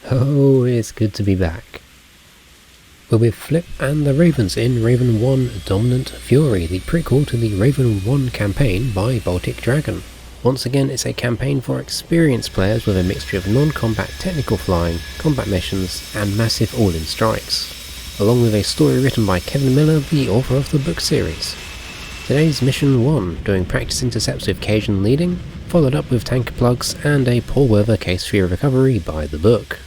Oh, it's good to be back. We're with Flip and the Ravens in Raven 1 Dominant Fury, the prequel to the Raven 1 campaign by Baltic Dragon. Once again, it's a campaign for experienced players with a mixture of non-combat technical flying, combat missions, and massive all-in strikes, along with a story written by Kevin Miller, the author of the book series. Today's Mission 1, doing practice intercepts with Cajun leading, followed up with tanker plugs and a poor weather case for recovery by the book.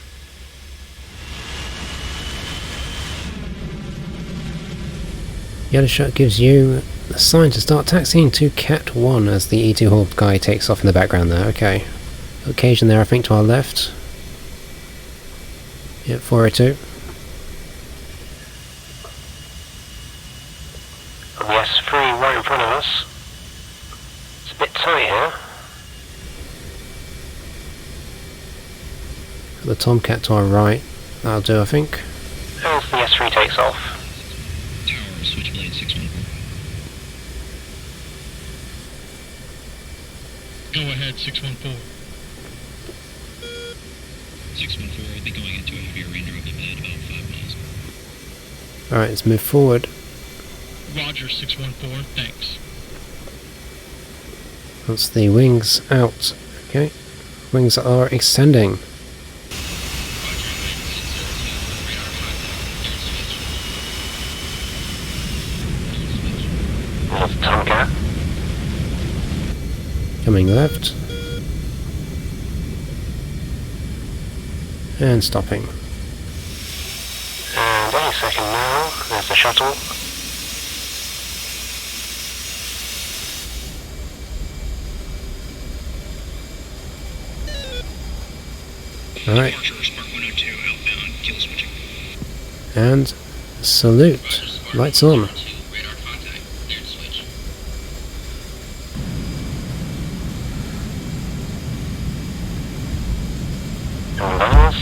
Yellow shot gives you the sign to start taxiing to Cat 1 as the E2 Horde guy takes off in the background there. Okay. Occasion there, I think, to our left. Yep, 402. Yes, 3 right in front of us. It's a bit tight here. The Tomcat to our right. That'll do, I think. As the S3 takes off. Tower, switchblade 614. Go ahead, 614. 614 will be going into a heavier range of ahead, about 5 miles. Alright, let's move forward. Roger, 614, thanks. That's the wings out. Okay. Wings are extending. There's the Tomcat. Coming left. And stopping. And any second now, there's the shuttle. Alright. Departure, Spark 102, outbound, kill switching. And salute. Lights on. Radar contact, cleared switch. And burners.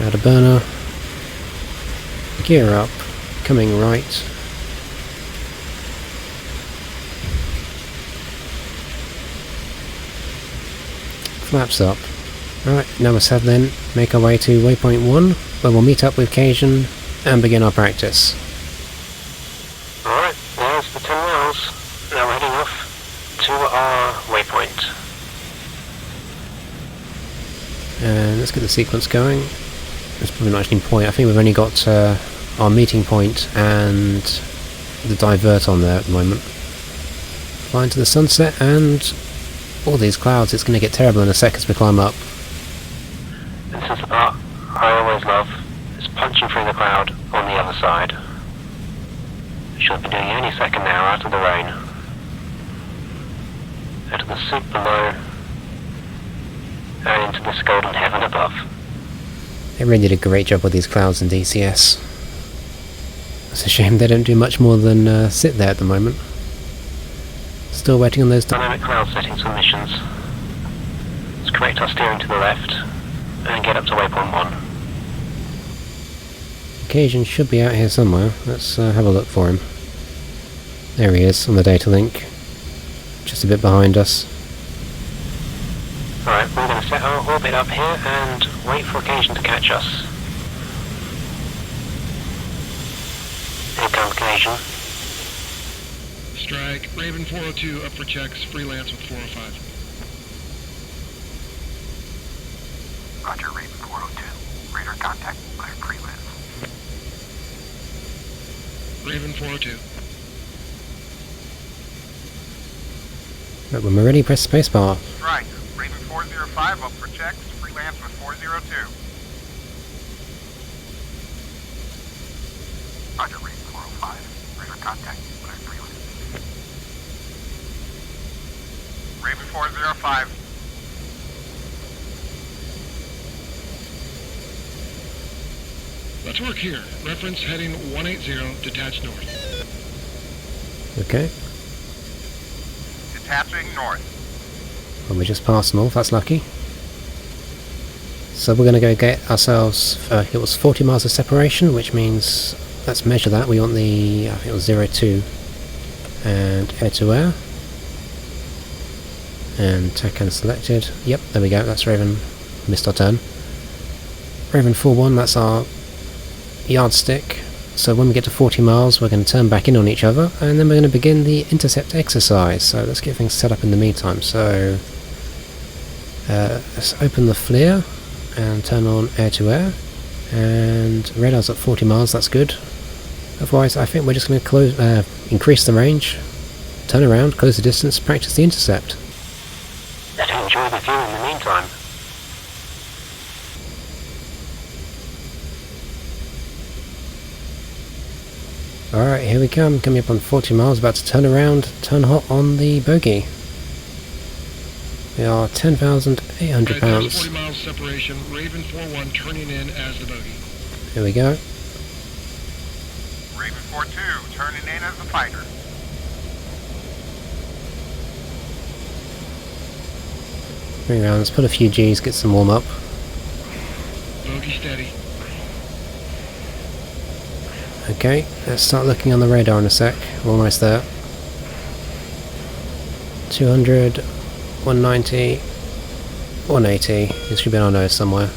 Add a burner. Gear up. Coming right. Flaps up. Alright, now let's head then, make our way to waypoint 1, where we'll meet up with Cajun and begin our practice. Alright, there's the 10 miles. Now we're heading off to our waypoint. And let's get the sequence going. There's probably not actually point. I think we've only got our meeting point and the divert on there at the moment. Fly into the sunset and all these clouds. It's going to get terrible in a sec as we climb up. This is the part I always love. It's punching through the cloud on the other side. Should be doing any second now out of the rain. Out of the soup below. And into this golden heaven above. They really did a great job with these clouds in DCS. It's a shame they don't do much more than sit there at the moment. Still waiting on those Dynamic cloud settings for missions. Let's correct our steering to the left and get up to waypoint 1. Cajun should be out here somewhere. Let's have a look for him. There he is on the data link. Just a bit behind us. Alright, we're going to set our orbit up here and wait for occasion to catch us. Here comes occasion. Strike, Raven 402, up for checks, freelance with 405. Roger, Raven 402. Radar contact, clear freelance. Raven 402. Right, when we're ready, press spacebar. Strike, Raven 405, up for checks, freelance with 402. Roger, Raven 405. Radar contact, clear freelance. Raven 405. Let's work here. Reference heading 180, detach north. Okay. Detaching north. Well, we just passed north, that's lucky. So we're going to go get ourselves, it was 40 miles of separation, which means, let's measure that. We want the, I think it was 02, and air to air. And tack selected. Yep, there we go, that's Raven. Missed our turn. Raven 4-1, that's our yardstick. So when we get to 40 miles, we're going to turn back in on each other, and then we're going to begin the intercept exercise. So let's get things set up in the meantime. So let's open the FLIR and turn on air-to-air, and radar's at 40 miles, that's good. Otherwise, I think we're just going to increase the range, turn around, close the distance, practice the intercept. Let him enjoy the view in the meantime. Alright, here we come, coming up on 40 miles, about to turn around, turn hot on the bogey. We are 10,800 pounds. 40 miles separation, Raven 4-1 turning in as the bogey. Here we go. Raven 4-2, turning in as the fighter. 3 rounds, put a few G's, get some warm up. Bogey steady. Okay, let's start looking on the radar in a sec. We're almost there. 200, 190, 180. This should be on our nose somewhere.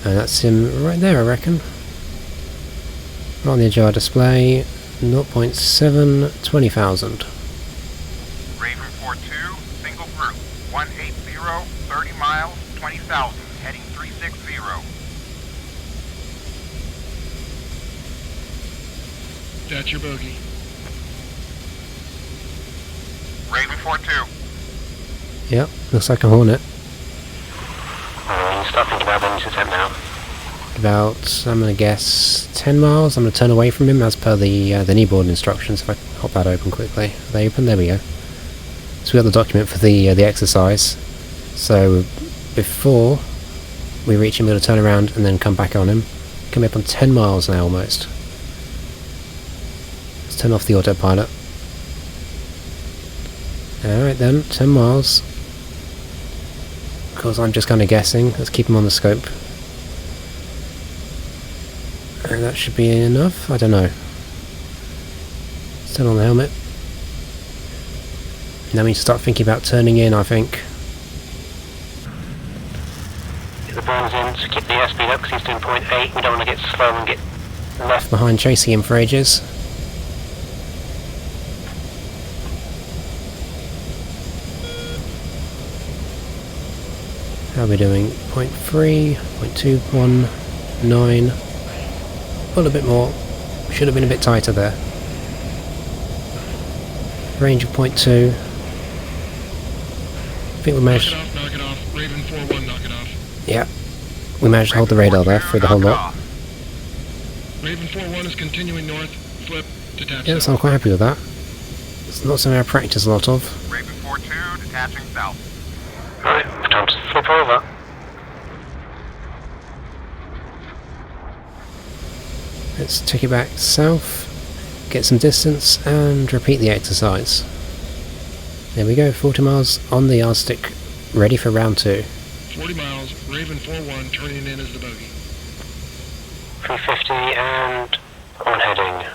And that's him right there, I reckon. Right on the edge of our display. 0.7, 20,000. Raven 4-2, single group. 180, 30 miles, 20,000, heading 360. That's your bogey. Raven 4-2. Yep, looks like a Hornet. You start thinking about the intercept now. About, I'm going to guess, 10 miles. I'm going to turn away from him as per the kneeboard instructions. If I hop that open quickly. Are they open? There we go. So we got the document for the exercise. So before we reach him, we're going to turn around and then come back on him. Coming up on 10 miles now almost. Let's turn off the autopilot. Alright then, 10 miles. Of course, I'm just kind of guessing. Let's keep him on the scope. And that should be enough? I don't know. Let's turn on the helmet. Now we need to start thinking about turning in, I think. Get the burners in, so keep the airspeed up because he's doing 0.8. We don't want to get slow and get left. Behind chasing him for ages. How are we doing? 0.3, 0.2, 9. A little bit more. Should have been a bit tighter there. Range of 0.2. I think we managed. Knock it off. Raven 4-1, knock it off. Yeah, we managed to hold the radar there through the whole lot. Raven 4-1 is continuing north. Flip, detach. Yeah, so I'm quite happy with that. It's not something I practice a lot of. Raven 4-2, detaching south. Right, time to flip over. Let's take it back south, get some distance, and repeat the exercise. There we go, 40 miles on the yardstick, ready for round 2. 40 miles, Raven 4-1 turning in as the bogey. 350 and on heading.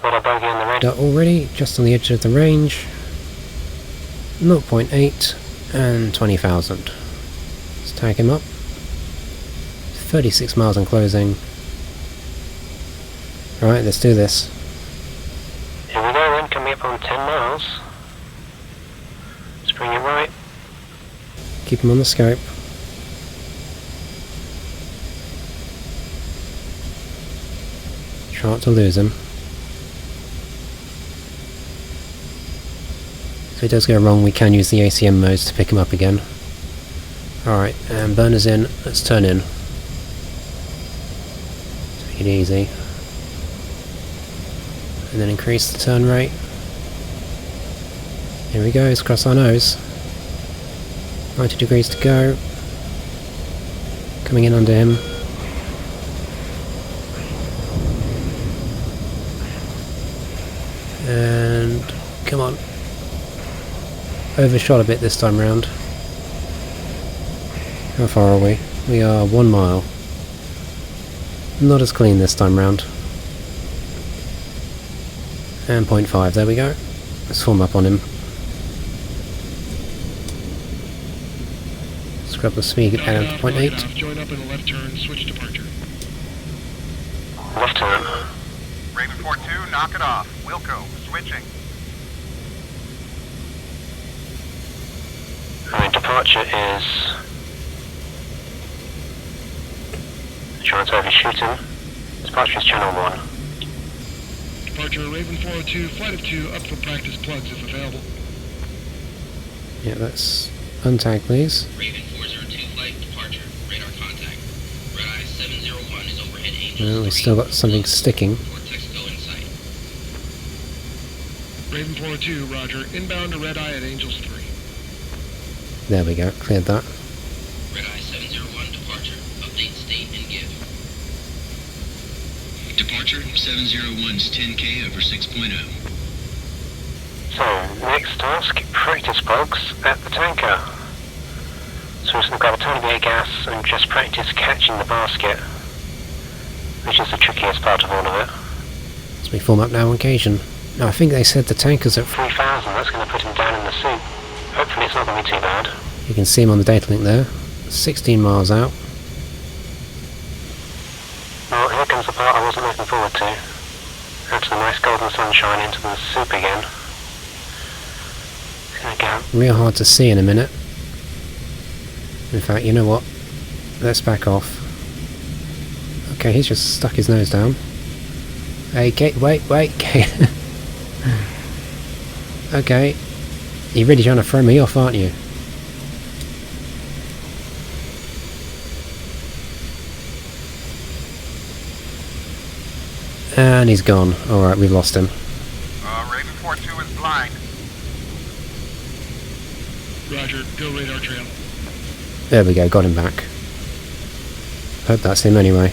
Got a bogey on the radar. Already, just on the edge of the range. 0.8 and 20,000. Let's tag him up. 36 miles on closing. Alright, let's do this. Here we go then, coming up on 10 miles. Let's bring it right. Keep him on the scope. Try not to lose him. If it does go wrong, we can use the ACM modes to pick him up again. Alright, and burners in, let's turn in. Take it easy. And then increase the turn rate. Here we go, let's cross our nose. 90 degrees to go. Coming in under him. And come on. Overshot a bit this time round. How far are we? We are 1 mile. Not as clean this time round. And 0.5, there we go. Let's form up on him. Scrub the speed down to 0.8. Join up in a left turn, switch departure. Left turn. Raven 4-2, knock it off. Wilco, switching. Alright, departure is... Trying to overshoot him. Departure is channel 1. Departure Raven 402, flight of 2, up for practice plugs if available. Yeah, let's untag, please. Raven 402 flight departure. Radar contact. Red Eye 701 is overhead Angels. Well, we still got something sticking. Vortex go in sight. Raven 402, roger. Inbound to Red Eye at Angels 3. There we go, cleared that. Red Eye 701 departure. Update state and give. Departure 701's 10K over 6.0. So, next task, practice plugs at the tanker. So we're just going to grab a ton of air gas and just practice catching the basket, which is the trickiest part of all of it. So we form up now on Cajun. Now I think they said the tanker's at... 3,000, that's going to put him down in the soup. Hopefully it's not going to be too bad. You can see him on the data link there. 16 miles out. Well, here comes the part I wasn't looking forward to. That's the nice golden sunshine into the soup again. There we go. Real hard to see in a minute. In fact, you know what? Let's back off. Okay, he's just stuck his nose down. Hey, wait. Okay. You're really trying to throw me off, aren't you? And he's gone. Alright, we've lost him. Raven 4-2 is blind. Roger, go radar trail. There we go, got him back. Hope that's him anyway.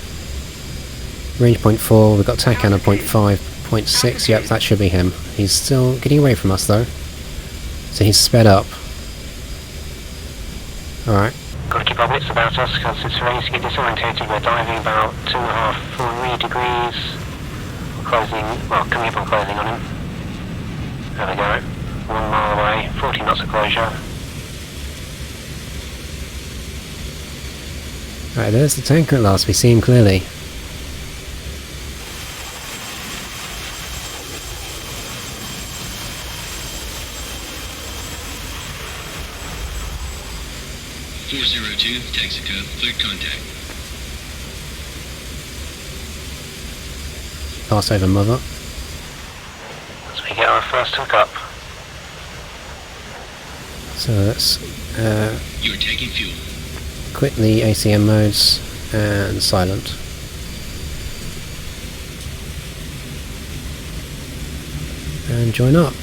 Range 0.4, we've got TACAN at 0.5, 0.6, yep, that should be him. He's still getting away from us though. So he's sped up. Alright. Got to keep our wits about us because it's very easy to get disorientated. We're diving about 2.5, 3 degrees. Closing, well, coming up on closing on him. There we go. 1 mile away, 40 knots of closure. Right, there's the tanker at last, we see him clearly. Texaco, cleared contact. Pass over mother. As we get our first hookup. So let's You are taking fuel. quit the ACM modes and silent. And join up.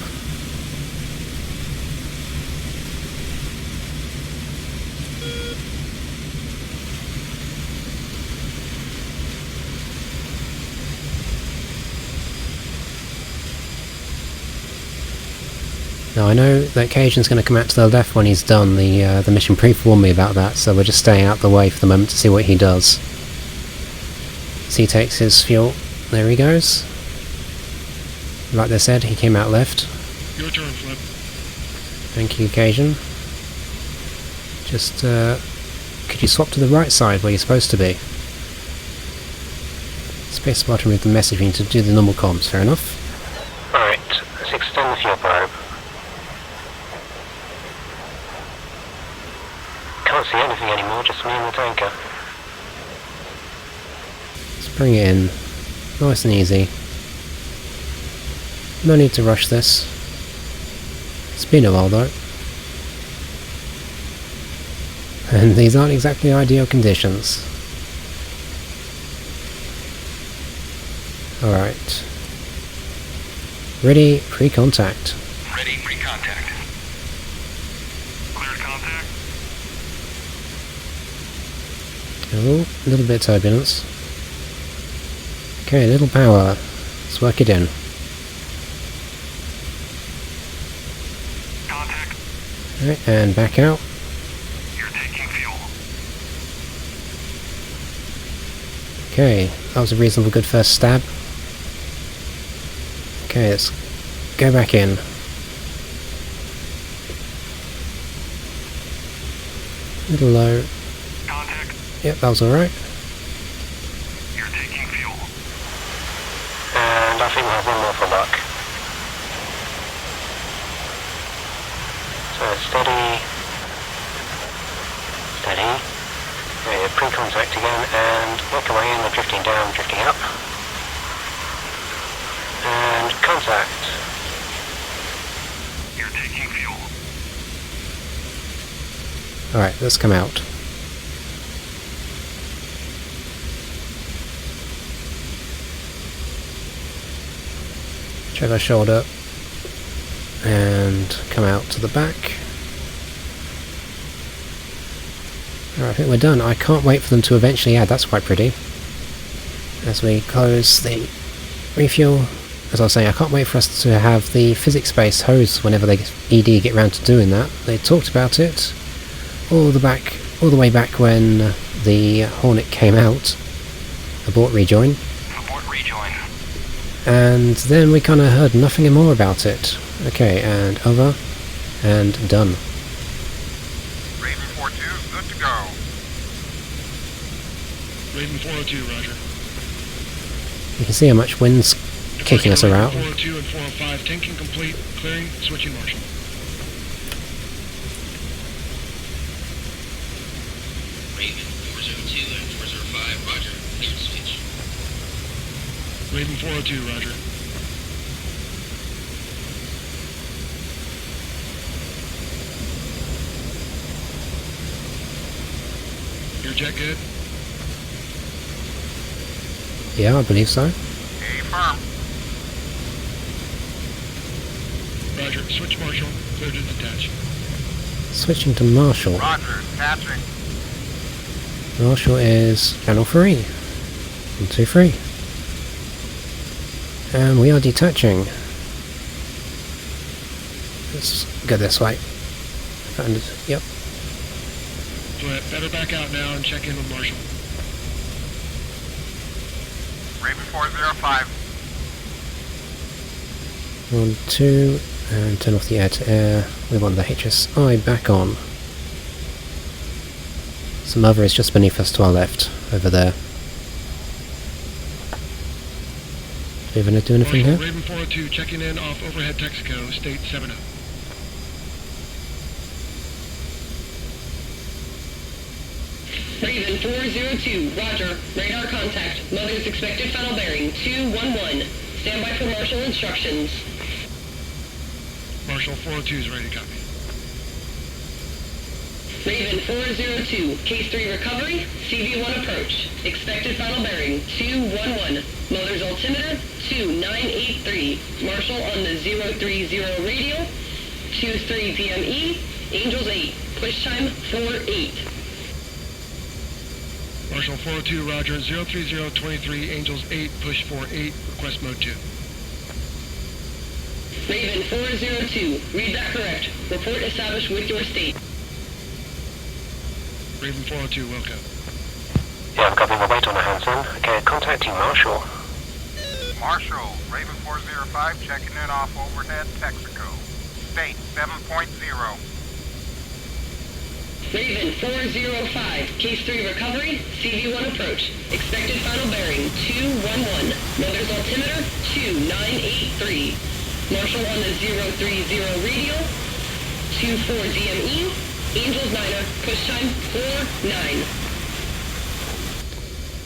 Now I know that Cajun's going to come out to the left when he's done. The mission pre-warned me about that, so we're just staying out the way for the moment to see what he does. So he takes his fuel. There he goes. Like they said, he came out left. Your turn, Flip. Thank you, Cajun. Just, could you swap to the right side where you're supposed to be? Spacebar to remove the messaging to do the normal comms, fair enough. Alright, let's extend the fuel probe. Can't see anything anymore, just me and the tanker. Let's bring it in. Nice and easy. No need to rush this. It's been a while though. And these aren't exactly ideal conditions. Alright. Ready, pre-contact. Ready, pre-contact. Cleared contact. Oh, a little bit of turbulence. Okay, a little power. Let's work it in. Contact. Alright, and back out. You're taking fuel. Okay, that was a reasonable good first stab. Okay, let's go back in. A little low. Contact. Yep, that was alright. You're taking fuel. And I think we'll have one more for luck. So steady. Steady. Okay, pre-contact again and work away in, we're drifting down, drifting up. And contact. You're taking fuel. Alright, let's come out. Check our shoulder. And come out to the back. Alright, I think we're done. I can't wait for them to eventually add, that's quite pretty. As we close the refuel, as I was saying, I can't wait for us to have the physics-based hose whenever they ED get around to doing that. They talked about it all the way back when the Hornet came out. Abort rejoin. Abort rejoin. And then we kind of heard nothing more about it. Okay, and over, and done. Raven 4-2, good to go. Raven 402, roger. You can see how much wind's kicking us around. 402 and 405, tanking complete, clearing, switching marshal. Raven 402 and 405, roger. Clear to switch. Raven 402, roger. Your jet good? Yeah, I believe so. A firm. Roger, switch marshal, clear to detach. Switching to Marshall. Roger, attaching. Marshall is channel 3. 1, 2, 3. And we are detaching. Let's go this way. Found it. Yep. Better back out now and check in with Marshall. Raven 405. 1, 2, and turn off the air-to-air. We want the HSI back on. Some other is just beneath us to our left, over there. Do you want to do anything Marshall, here? Raven 402, checking in off overhead Texaco, state 70. Raven 402, roger. Radar contact. Mother's expected final bearing 211. Stand by for Marshal instructions. Marshall 402 is ready to copy. Raven 402, case 3 recovery, CV1 approach. Expected final bearing 211. Mother's altimeter 2983. Marshal on the 030 radio. 23 PME. Angels 8. Push time 48. Marshall 402, roger. 03023, Angels 8, push 48, request mode 2. Raven 402, read that correct. Report established with your state. Raven 402, welcome. Yeah, I've got a bit of weight on the hands then. Okay, contacting Marshall. Marshall, Raven 405, checking in off overhead Texaco. State 7.0. Raven 405, case 3 recovery, CV1 approach. Expected final bearing 211. Mother's altimeter 2983. Marshal on the 030 radio. 24 DME. Angels 9er, push time 49.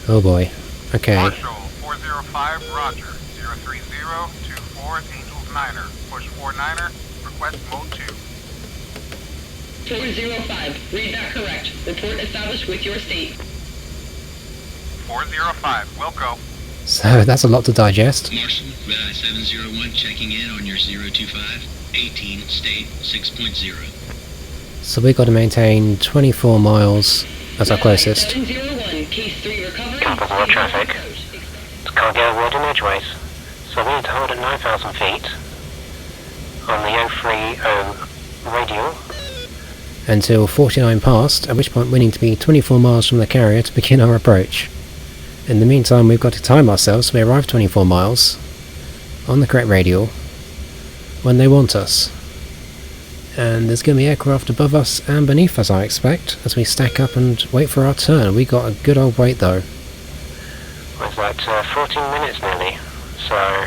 Oh boy. Okay. Marshall 405, roger. 03024, Angels 9er, push 49er, request mode 2. 405, read that correct. Report established with your state. 405, will go. So that's a lot to digest. Marshall, Red Eye 701 checking in on your 025, 18, state 6.0. So we've got to maintain 24 miles as our closest. 701, case 3 recovery. Can't avoid traffic. Can't get a word in edgeways. So we need to hold at 9,000 feet on the 030 radial. Until 49 past, at which point we need to be 24 miles from the carrier to begin our approach. In the meantime, we've got to time ourselves so we arrive 24 miles on the correct radial when they want us. And there's going to be aircraft above us and beneath us, I expect, as we stack up and wait for our turn. We got a good old wait though. What's that, 14 minutes nearly, so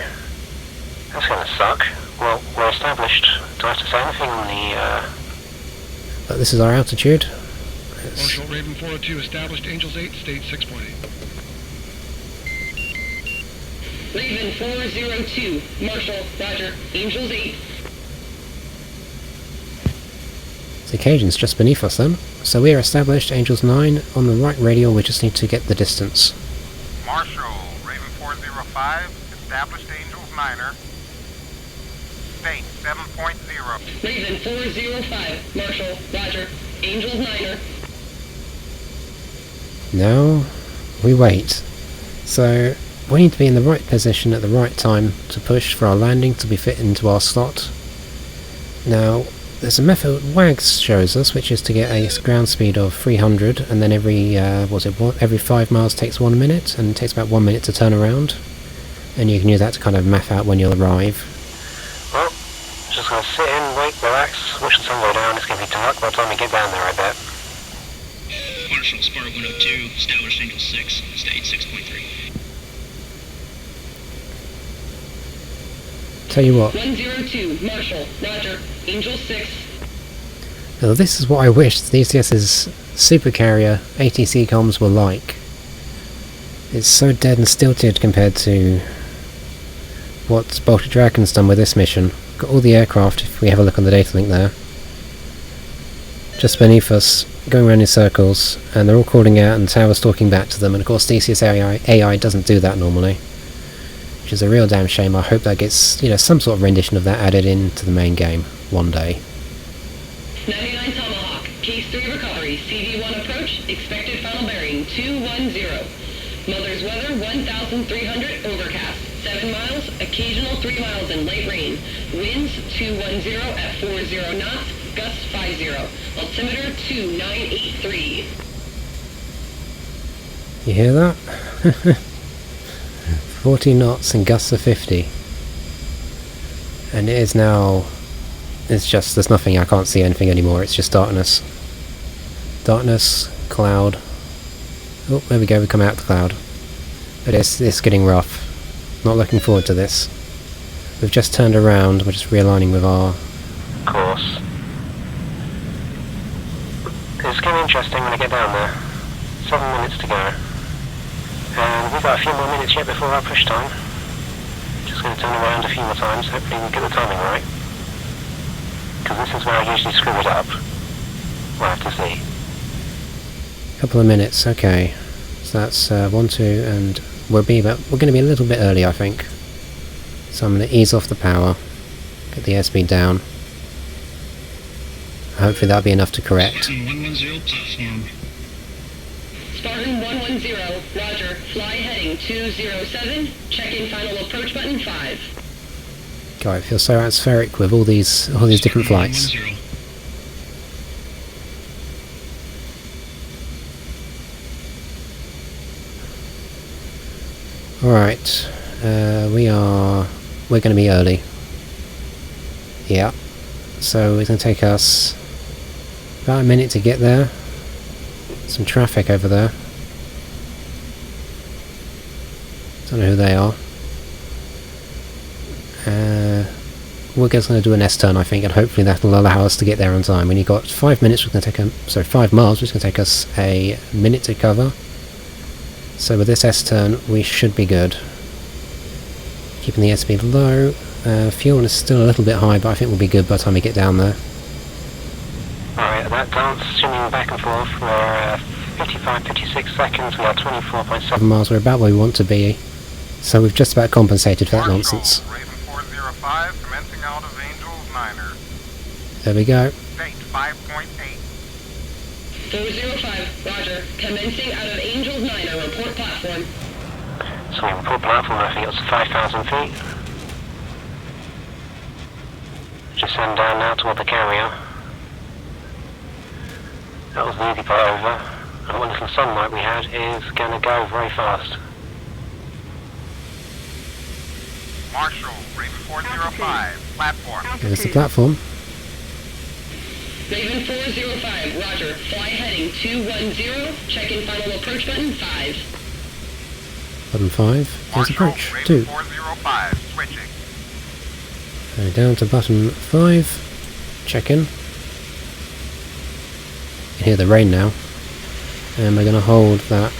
that's going to suck. Well, we're established. Do I have to say anything on the, But this is our altitude. Marshal Raven 402 established, Angels 8, state 6.8. Raven 402, Marshal, roger, Angels 8. The Cajun's just beneath us then. So we are established, Angels 9, on the right radial, we just need to get the distance. Marshal, Raven 405, established Angels 9er. State 7.0. Raven 405, Marshal, roger, Angels 9er. Now we wait. So we need to be in the right position at the right time to push for our landing to be fit into our slot. Now there's a method WAGS shows us, which is to get a ground speed of 300, and then every every 5 miles takes 1 minute, and it takes about 1 minute to turn around. And you can use that to kind of map out when you'll arrive. well, just going to sit in, wait, relax, watch the sun go down. It's going to be dark by the time we get down there, I bet. Marshal Sparta 102, established Angel 6, state 6.3. Tell you what, 102, Marshal, roger, Angel 6. now this is what I wish DCS's supercarrier A-18c comms were like. It's so dead and stilted compared to what Baltic Dragon's done with this mission. Got all the aircraft, if we have a look on the data link there, just beneath us, going around in circles, and they're all calling out and Tower's talking back to them, and of course DCS AI doesn't do that normally, which is a real damn shame. I hope that gets, you know, some sort of rendition of that added into the main game one day. 99 Tomahawk, case 3 recovery, CV1 approach, expected final bearing 210. Mother's weather 1,300, overcast, 7 miles, occasional 3 miles in light rain. Winds 210 at 40 knots, gusts 50. Altimeter 2983. You hear that? 40 knots and gusts of 50. And it is now, it's just, there's nothing, I can't see anything anymore, it's just darkness. Darkness, cloud. Oh, there we go, we come out the cloud. But it's getting rough. Not looking forward to this. We've just turned around, we're just realigning with our... Course. It's going to be interesting when I get down there. 7 minutes to go. And we've got a few more minutes yet before our push time. Just going to turn around a few more times, hopefully we'll get the timing right. Because this is where I usually screw it up. We'll have to see. Couple of minutes, okay. So that's 1, 2, and we're going to be a little bit early, I think. So I'm going to ease off the power, get the airspeed down. Hopefully that'll be enough to correct. Spartan 110 platform. Spartan 110, roger, fly heading 207, check-in final approach button 5. God, it feels so atmospheric with all these different flights. 110. Alright, we're going to be early. Yeah, so it's going to take us about a minute to get there. Some traffic over there. Don't know who they are. We're just going to do an S-turn, I think, and hopefully that will allow us to get there on time. When you've got 5 minutes, we're going to take 5 miles, which is going to take us a minute to cover. So with this S-turn, we should be good. Keeping the airspeed low. Fuel is still a little bit high, but I think we'll be good by the time we get down there. Alright, that dance, swimming back and forth, we're 55, 56 seconds, we are 24.7 miles, we're about where we want to be. So we've just about compensated for that nonsense. Raven 405, commencing out of Angels 9er. There we go. State 5.8. 405, roger, commencing out of Angels 9er, report platform. So we report platform, I think it's 5,000 feet. Just send down now toward the carrier. That was the easy part over. And what little sunlight we had is going to go very fast. Marshal, Raven 405, platform. There's the platform. Raven 405, roger. Fly heading 210. Check in final approach button 5. Button 5 is approach. Raven 2. 405, switching. Down to button 5. Check in. You can hear the rain now. And we're going to hold that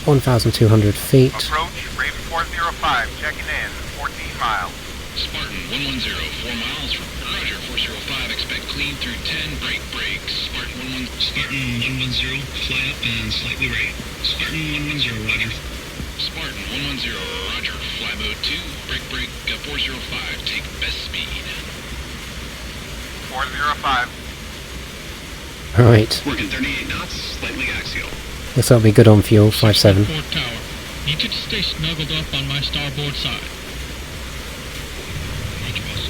1,200 feet. Approach, Raven 405, checking in, 14 miles. Spartan 110, 4 miles from Roger 405. Expect clean through 10. Break brakes. Spartan 110, fly up and slightly right. Spartan 110, Roger. Spartan 110, Roger. Fly mode 2. Break 405. Take best speed. 405. Right. Working 38 knots, slightly axial. This will be good on fuel, 5-7. Port tower. Need you to stay snuggled up on my starboard side. Roger, boss.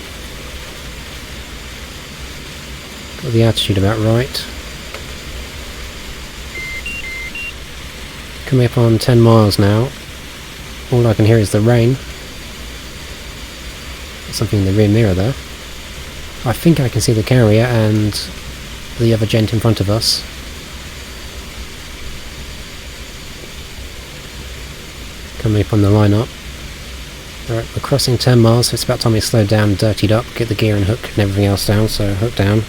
Got the attitude about right. Coming up on 10 miles now. All I can hear is the rain. Something in the rear mirror there. I think I can see the carrier and the other gent in front of us. Coming up on the line-up. Alright, we're crossing 10 miles, so it's about time we slow down, dirtied up, get the gear and hook and everything else down, so hook down.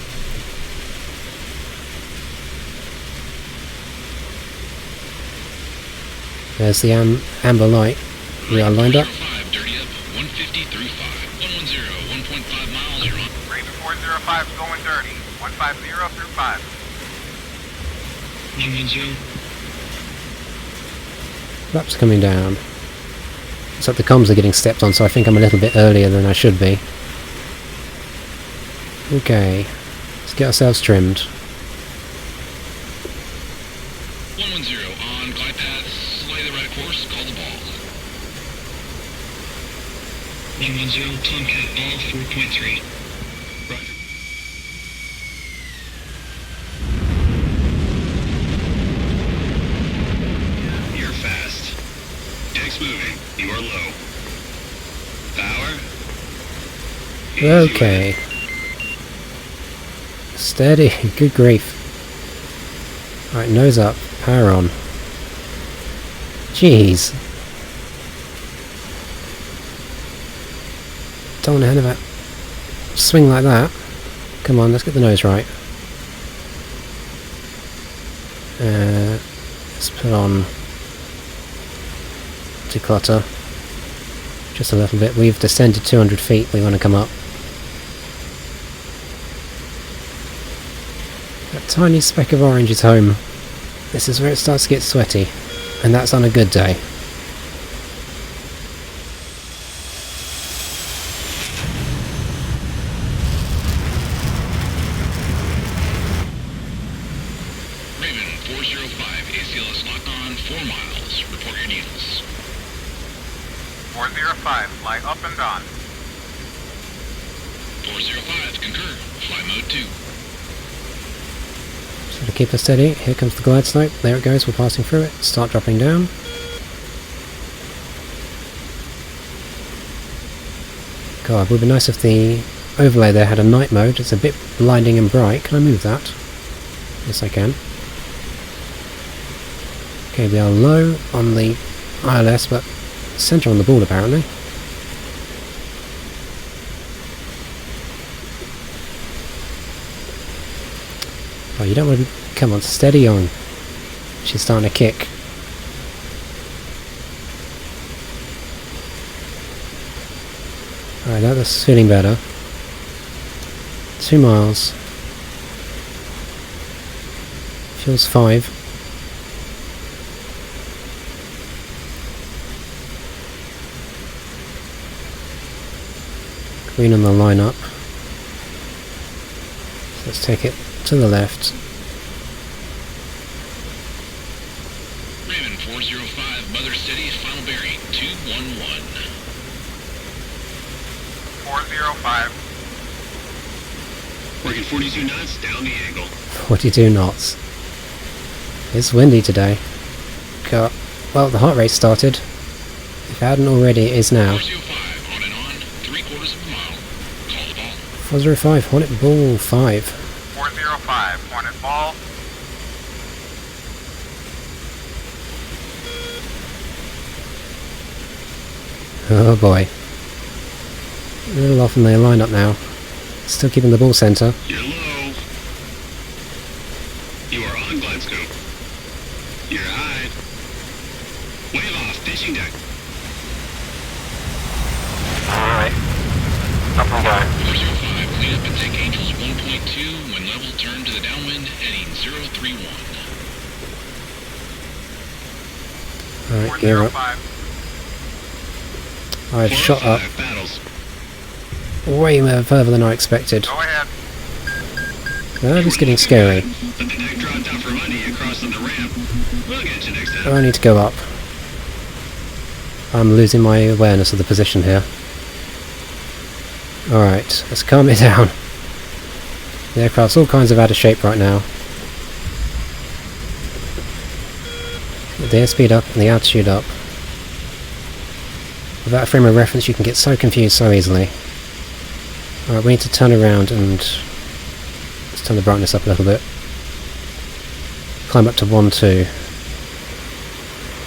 There's the amber light. We are lined up. 5, dirty up. 150 through 5. 110, 1.5 miles, you're on. Raven 405 is going dirty, 150 through 5. 110. Flaps coming down. Looks like the comms are getting stepped on, so I think I'm a little bit earlier than I should be. Okay, let's get ourselves trimmed. 110, on glide path, slightly right course, call the ball. 110, Tomcat ball, 4.3. Roger. You're fast. Deck's moving. You are low. Power. Okay. Steady, good grief. Alright, nose up, power on. Jeez. Don't want to have a swing like that. Come on, let's get the nose right. Let's put on declutter. Just a little bit. We've descended 200 feet, we want to come up. That tiny speck of orange is home. This is where it starts to get sweaty. And that's on a good day. Raven 405, ACLS lock on, 4 miles. Report your needles. 405, fly up and on. 405, concur. Fly mode 2. So to keep us steady, here comes the glide slope. There it goes, we're passing through it. Start dropping down. God, it would be nice if the overlay there had a night mode. It's a bit blinding and bright. Can I move that? Yes, I can. Okay, we are low on the ILS, but centre on the ball apparently. Oh, you don't want to... Come on, steady on. She's starting to kick. Alright, that's feeling better. 2 miles. Fuel's 5. Green on the line-up. So let's take it to the left. Raven 405, mother steady, final bearing 211. 405. Working 42 knots, down the angle. 42 knots. It's windy today. God. Well, the heart rate started. If it hadn't already, it is now. 405, on and on, 3/4 of a mile. Call the ball. 405, Hornet ball 5. 405, Hornet ball. Oh boy. A little off in their lineup now. Still keeping the ball center. You're low. You are on glide scope. You're high. Wave off, pitching deck. Alright. Up we go. 405, clean up and take Angels 1.2. When level, turn to the downwind, heading 031. Alright, gear up. 405. I've shot up 405, battles. way further than I expected. Go ahead. That is getting scary. But the deck dropped out from under you crossing the ramp. We'll get you next time. I need to go up. I'm losing my awareness of the position here. Alright, let's calm it down. The aircraft's all kinds of out of shape right now. The airspeed up and the altitude up. Without a frame of reference you can get so confused so easily. Alright, we need to turn around and let's turn the brightness up a little bit. Climb up to 1-2.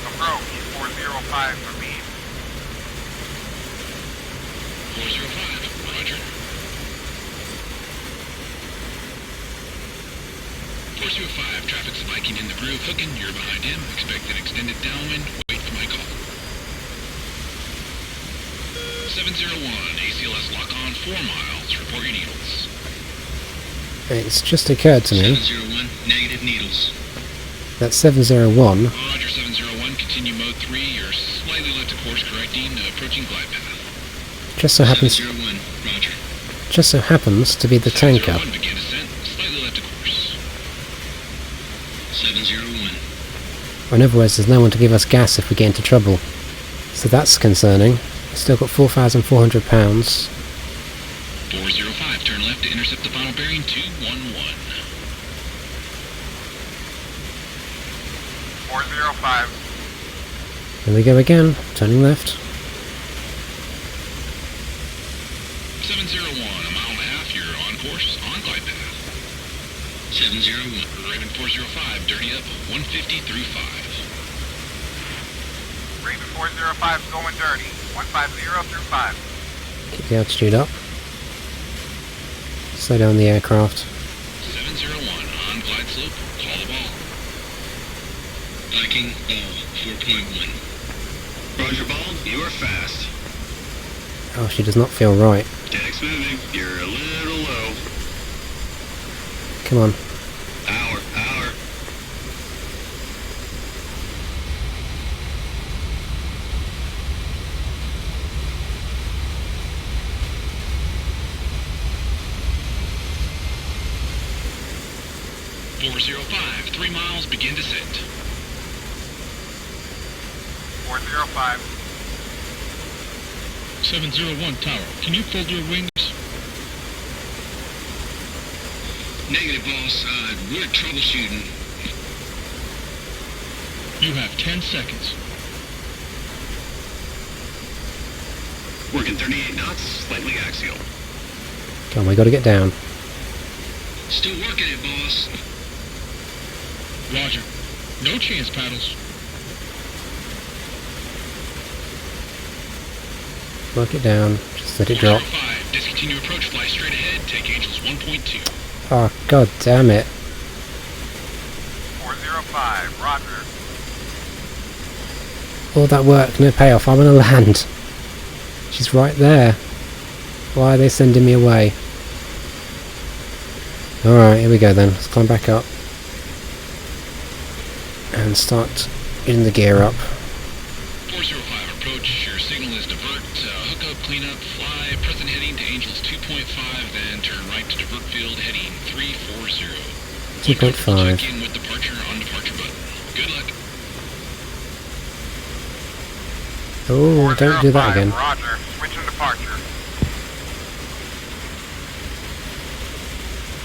Approach 405 for me. 405, roger. 405, traffic spiking in the groove, hooking, you're behind him. Expect an extended downwind, wait for my call. 701, ACLS lock on 4 miles, report your needles. It's just occurred to me 701, negative needles. that 701 Roger 701, continue mode 3, you're slightly left of course correcting, approaching glide path. just so happens 701, roger. to be the tanker. 701, begin ascent, slightly left of course. 701. Or in other words, there's no one to give us gas if we get into trouble. So that's concerning. Still got 4,400 pounds. 405, turn left to intercept the final bearing 211. 405. Here we go again, turning left. 701, a mile and a half, you're on course, on glide path. 701, Raven 405, dirty up, 150 through 5. Raven 405 is going dirty. 150 through 5. Keep the altitude up. Slow down the aircraft. 701, on glide slope, call the ball. Viking, ball, 4.1. Roger ball, you are fast. Oh, she does not feel right. Deck's moving, you're a little low. Come on. Power, power. .405, 3 miles, begin descent. 405. 701 Tower, can you fold your wings? Negative, boss. We're troubleshooting. You have 10 seconds. Working 38 knots, slightly axial. Come on, we gotta get down. Still working it, boss. Roger. No chance paddles. Work it down. Just let it drop. 405, discontinue approach, fly straight ahead, take Angels 1.2. Oh, god damn it. 405. Roger. All that work, no payoff. I'm gonna land. She's right there. Why are they sending me away? Alright, here we go then. Let's climb back up. And start getting the gear up. 405, approach, your signal is divert, hook up, clean up, fly, present heading to Angels 2.5, then turn right to divert field, heading 340. 2.5. Check in with departure on departure button. Good luck. Oh, don't do that 405. again. Roger. Switching departure.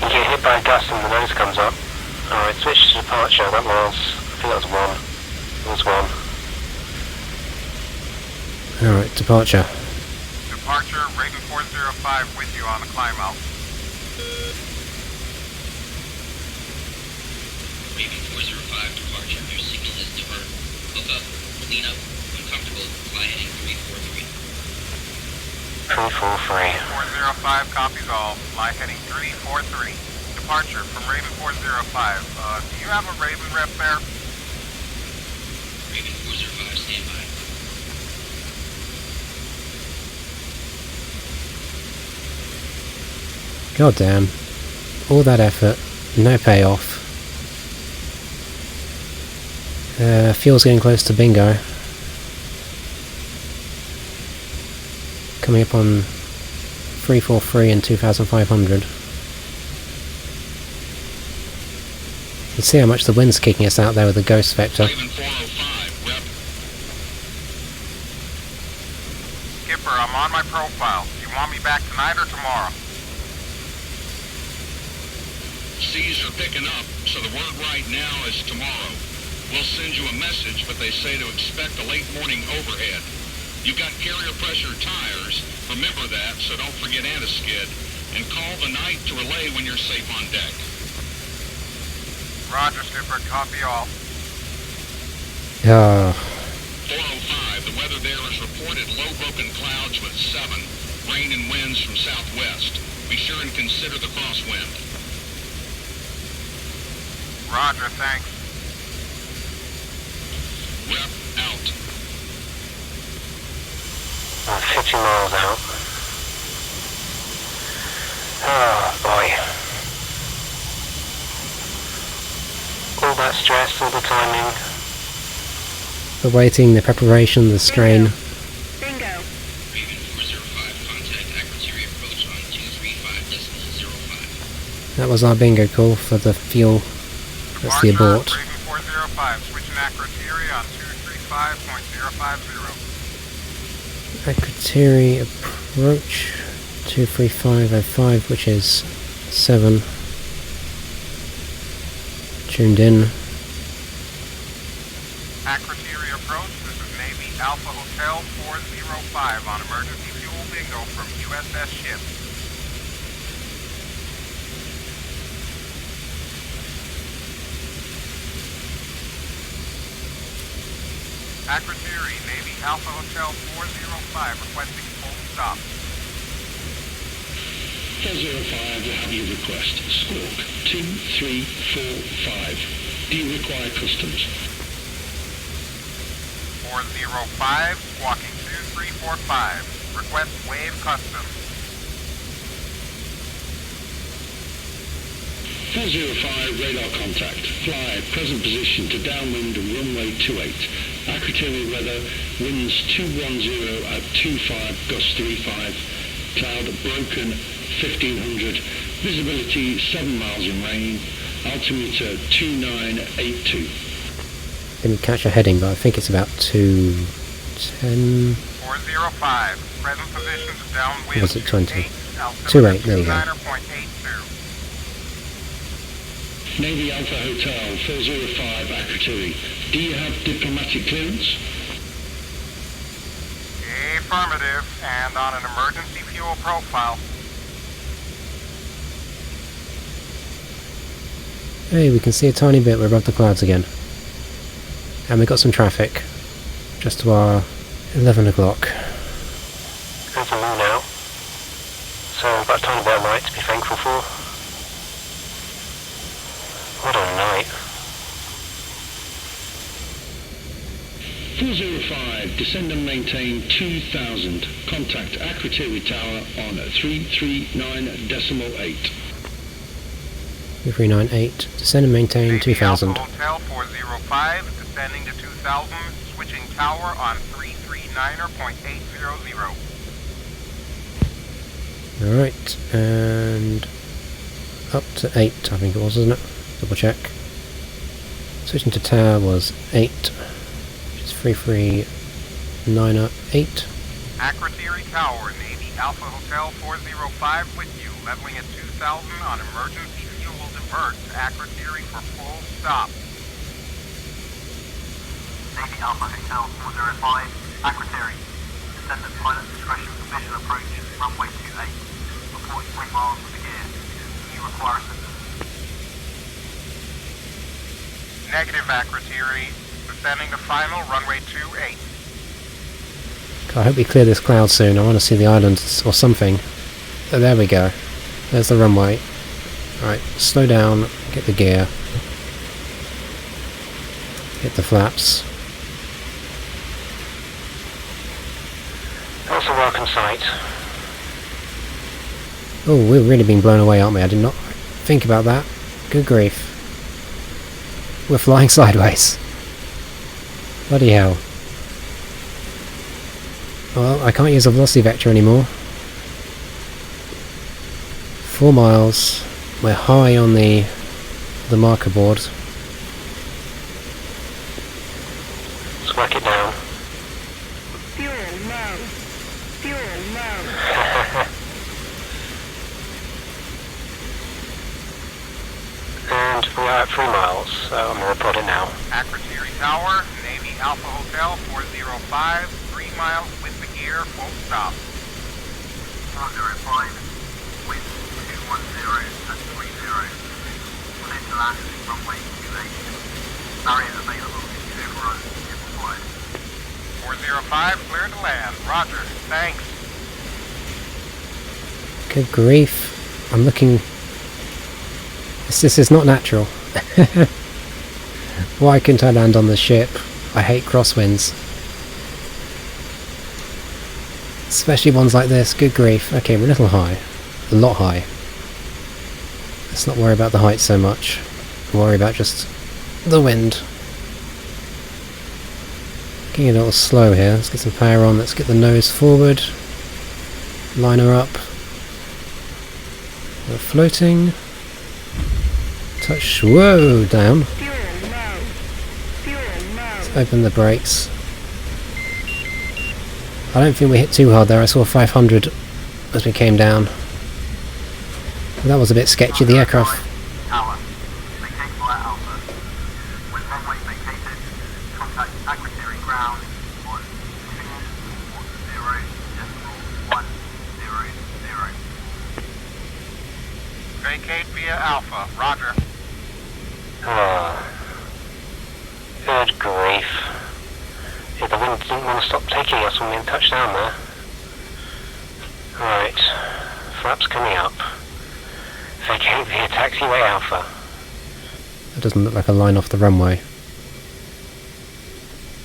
You get hit by a gust and the nose comes up. Alright, switch to departure. That was, I think that was 1. It was 1. Alright, departure. Departure. Raven 405 with you on the climb out. Raven 405, departure. Your signal is divert. Hook up, clean up, when comfortable, fly heading 343. 343. 405 copies all. Fly heading 343. Departure from Raven 405. Do you have a Raven rep there? Raven 405, standby. God damn. All that effort, no payoff. Fuel's getting close to bingo. Coming up on 343 and 2,500. You can see how much the wind's kicking us out there with the ghost vector. Raven 405, rep. Skipper, I'm on my profile. Do you want me back tonight or tomorrow? Seas are picking up, so the word right now is tomorrow. We'll send you a message, but they say to expect a late morning overhead. You've got carrier pressure tires, remember that, so don't forget anti-skid, and call the night to relay when you're safe on deck. Roger, Skipper. Copy all. 405, the weather there is reported low broken clouds with 7, rain and winds from southwest. Be sure and consider the crosswind. Roger, thanks. Rep out. 50 miles out. Oh boy. All that stress, all the timing. The waiting, the preparation, the strain. Bingo. Raven 405, contact accuracy approach on 235.05. That was our bingo call for the fuel. That's the abort. Raven 405, switching accuracy on 235.050. Accuracy approach 23505, which is 7. Tuned in. Accuracy approach, this is Navy Alpha Hotel 405 on emergency fuel bingo from USS ship. Accuracy, Navy Alpha Hotel 405 requesting full stop. 405 will have your request. Squawk 2345. Do you require customs? 405, squawking 2345. Request wave customs. 405 radar contact. Fly present position to downwind and runway 28. Accuracy weather, winds 210 at 25, gust 35. Cloud broken 1500. Visibility 7 miles in rain. Altimeter 2982. Didn't catch a heading, but I think it's about 210. 405, present position to downwind. Or was it 20? 28, there you go. 29.82. Navy Alpha Hotel 405 Accuracy. Do you have diplomatic clearance? Affirmative, and on an emergency fuel profile. Hey, we can see a tiny bit. We're above the clouds again. And we've got some traffic. Just to our 11 o'clock. There's a moon out. So I've got a tiny bit of light to be thankful for. What a night. 405, descend and maintain 2000. Contact Accuracy Tower on 339.8. 2398. Descend and maintain 2000. Hotel 405, descending to 2000, switching tower on 339.800. Alright, and up to 8, I think it was, wasn't it? Double check. Switching to tower was 8, which is 339.8. Accuracy Tower, Navy Alpha Hotel 405 with you, leveling at 2000 on emergency fuel divert to Accuracy for full stop. Navy Alpha Hotel 405, Accuracy. Descend at pilot discretion for mission approach, runway 28. Report 3 miles with the gear. Do you require assistance? Negative Akrotiri. Descending to final, runway 28. God, I hope we clear this cloud soon. I want to see the island or something. Oh, there we go. There's the runway. Right, slow down, get the gear. Hit the flaps. That's a welcome sight. Oh, we've really been blown away, aren't we? I did not think about that. Good grief. We're flying sideways. Bloody hell. Well, I can't use a velocity vector anymore. 4 miles. We're high on the marker board. Let's work it down. Fuel low. Fuel low. And we are at 3 miles, so I'm going to report it now. Akrotiri Tower, Navy Alpha Hotel 405, 3 miles with the gear, full stop. 405, wind 210 at 30. Clear to land runway 28. Barriers available if overrun if required. 405, clear to land. Roger, thanks. Good grief. I'm looking... This is not natural. Why couldn't I land on the ship? I hate crosswinds. Especially ones like this. Good grief. Okay, we're a little high. A lot high. Let's not worry about the height so much. Worry about just the wind. Getting a little slow here. Let's get some power on. Let's get the nose forward. Liner up. We're floating. Touch. Whoa, down. Fuel low. Fuel low. Let's open the brakes. I don't think we hit too hard there. I saw 500 as we came down. That was a bit sketchy. The aircraft. Tower, vacate via Alpha. When runway vacated, contact Akrotiri ground on 210.100. Vacate via Alpha. Roger. Oh. Good grief. Yeah, the wind didn't want to stop taking us when we had touched down there. Right. Flaps coming up. Vacate via taxiway Alpha. That doesn't look like a line off the runway. I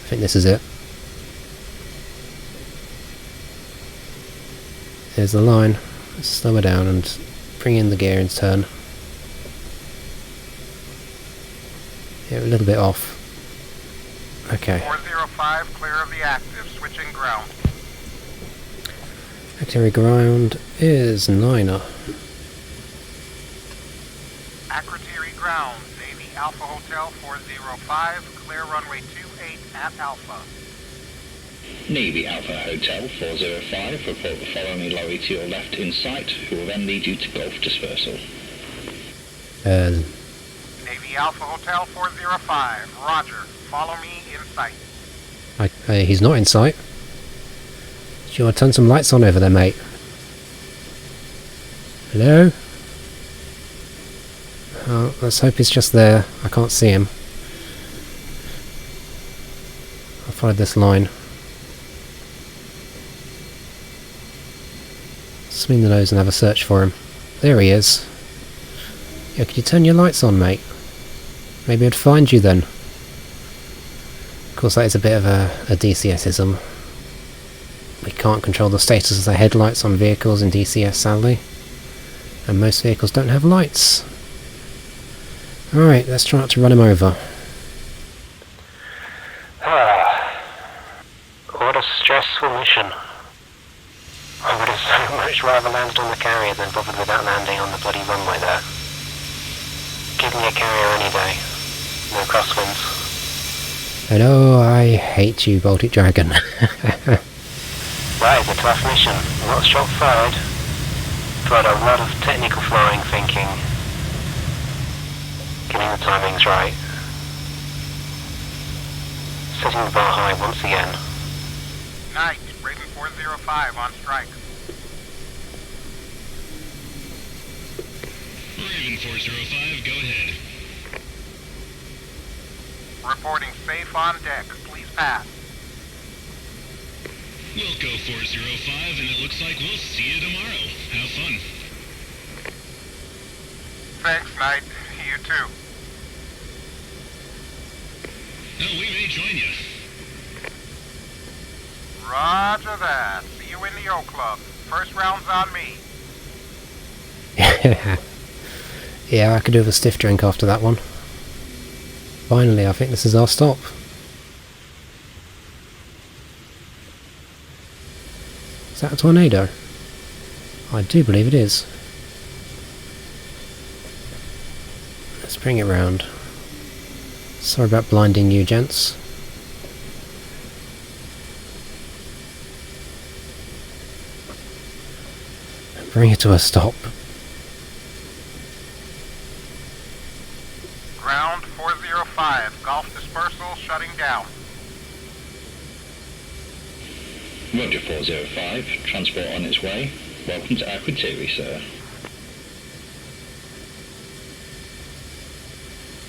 think this is it. Here's the line. Let's slow her down and bring in the gear in turn. Yeah, a little bit off. Okay. 405, clear of the active. Switching ground. Activity ground is Niner. Akrotiri ground, Navy Alpha Hotel 405, clear runway 28 at Alpha. Navy Alpha Hotel 405, report the following lorry to your left in sight, who will then lead you to Gulf Dispersal. Navy Alpha Hotel 405, roger. Follow me in sight. He's not in sight. Do you want to turn some lights on over there, mate? Hello? Oh, let's hope he's just there. I can't see him. I'll follow this line. Swing the nose and have a search for him. There he is. Yeah, could you turn your lights on, mate? Maybe I'd find you then. Of course, that is a bit of a DCS-ism. We can't control the status of the headlights on vehicles in DCS, sadly. And most vehicles don't have lights. Alright, let's try not to run him over. What a stressful mission. I would have so much rather landed on the carrier than bothered with that landing on the bloody runway there. Give me a carrier any day. No crosswinds. Hello, I hate you, Baltic Dragon. That is a tough mission. A lot of shot fired, but a lot of technical flying thinking. Getting the timings right. Setting the bar high once again. Night, Raven 405 on strike. Raven 405, go ahead. Reporting safe on deck. Please pass. Wilco 405, and it looks like we'll see you tomorrow. Have fun. Thanks, Knight. You too. No, we may join you. Roger that. See you in the O Club. First round's on me. Yeah, I could do with a stiff drink after that one. Finally, I think this is our stop. Is that a tornado? I do believe it is. Let's bring it round. Sorry about blinding you, gents. Bring it to a stop. Ground 405. Golf dispersal shutting down. Roger 405, transport on its way. Welcome to Aquatiri, sir.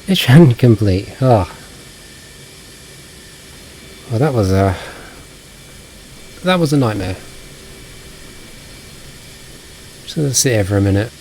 Mission complete. Oh. Well, that was a nightmare. Just gonna sit here for a minute.